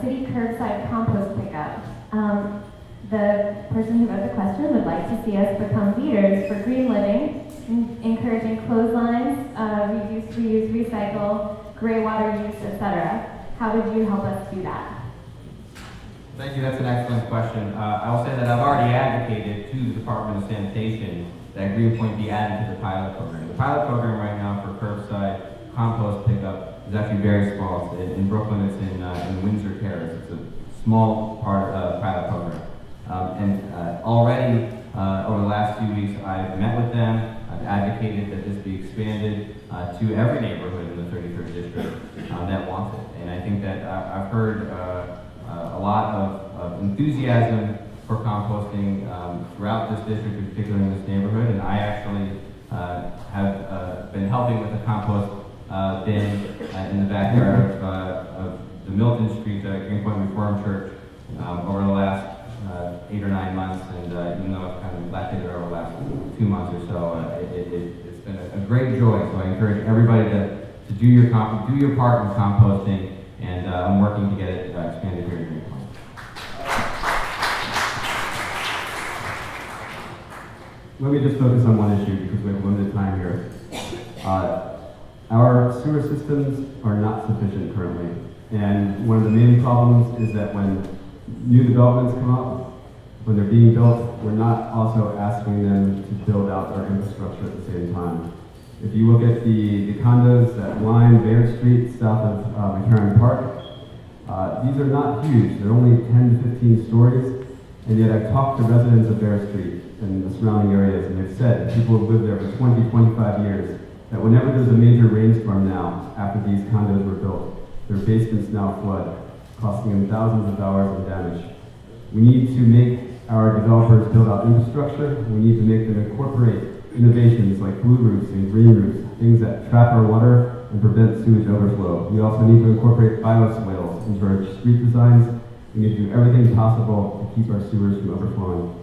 city curbside compost pickup. The person who wrote the question would like to see us become leaders for green living, encouraging clotheslines, reduce, reuse, recycle, gray water use, etc. How would you help us do that? Thank you, that's an excellent question. I will say that I've already advocated to the Department of Sanitation that Greenpoint be added to the pilot program. The pilot program right now for curbside compost pickup is actually very small. In Brooklyn, it's in Windsor Terrace. It's a small part of the pilot program. Already over the last few weeks, I've met with them. I've advocated that this be expanded to every neighborhood in the 33rd District that wants it. And I think that I've heard a lot of enthusiasm for composting throughout this district, in particular in this neighborhood. And I actually have been helping with the compost bin in the backyard of the Milton Street Greenpoint Reformed Church over the last 8 or 9 months, and even though I've kind of neglected it over the last 2 months or so, it's been a great joy. So I encourage everybody to do your part in composting, and I'm working to get it expanded here in Greenpoint. Let me just focus on one issue because we have limited time here. Our sewer systems are not sufficient currently, and one of the main problems is that when new developments come up, when they're being built, we're not also asking them to build out our infrastructure at the same time. If you look at the condos that line Bayard Street south of McCarran Park, these are not huge. They're only 10 to 15 stories, and yet I've talked to residents of Bayard Street and the surrounding areas, and they've said, people who have lived there for 20, 25 years, that whenever there's a major rainstorm now, after these condos were built, their basements now flood, costing them thousands of dollars in damage. We need to make our developers build out infrastructure. We need to make them incorporate innovations like blue roofs and green roofs, things that trap our water and prevent sewage overflow. We also need to incorporate bioswales into our street designs. We need to do everything possible to keep our sewers from overflowing.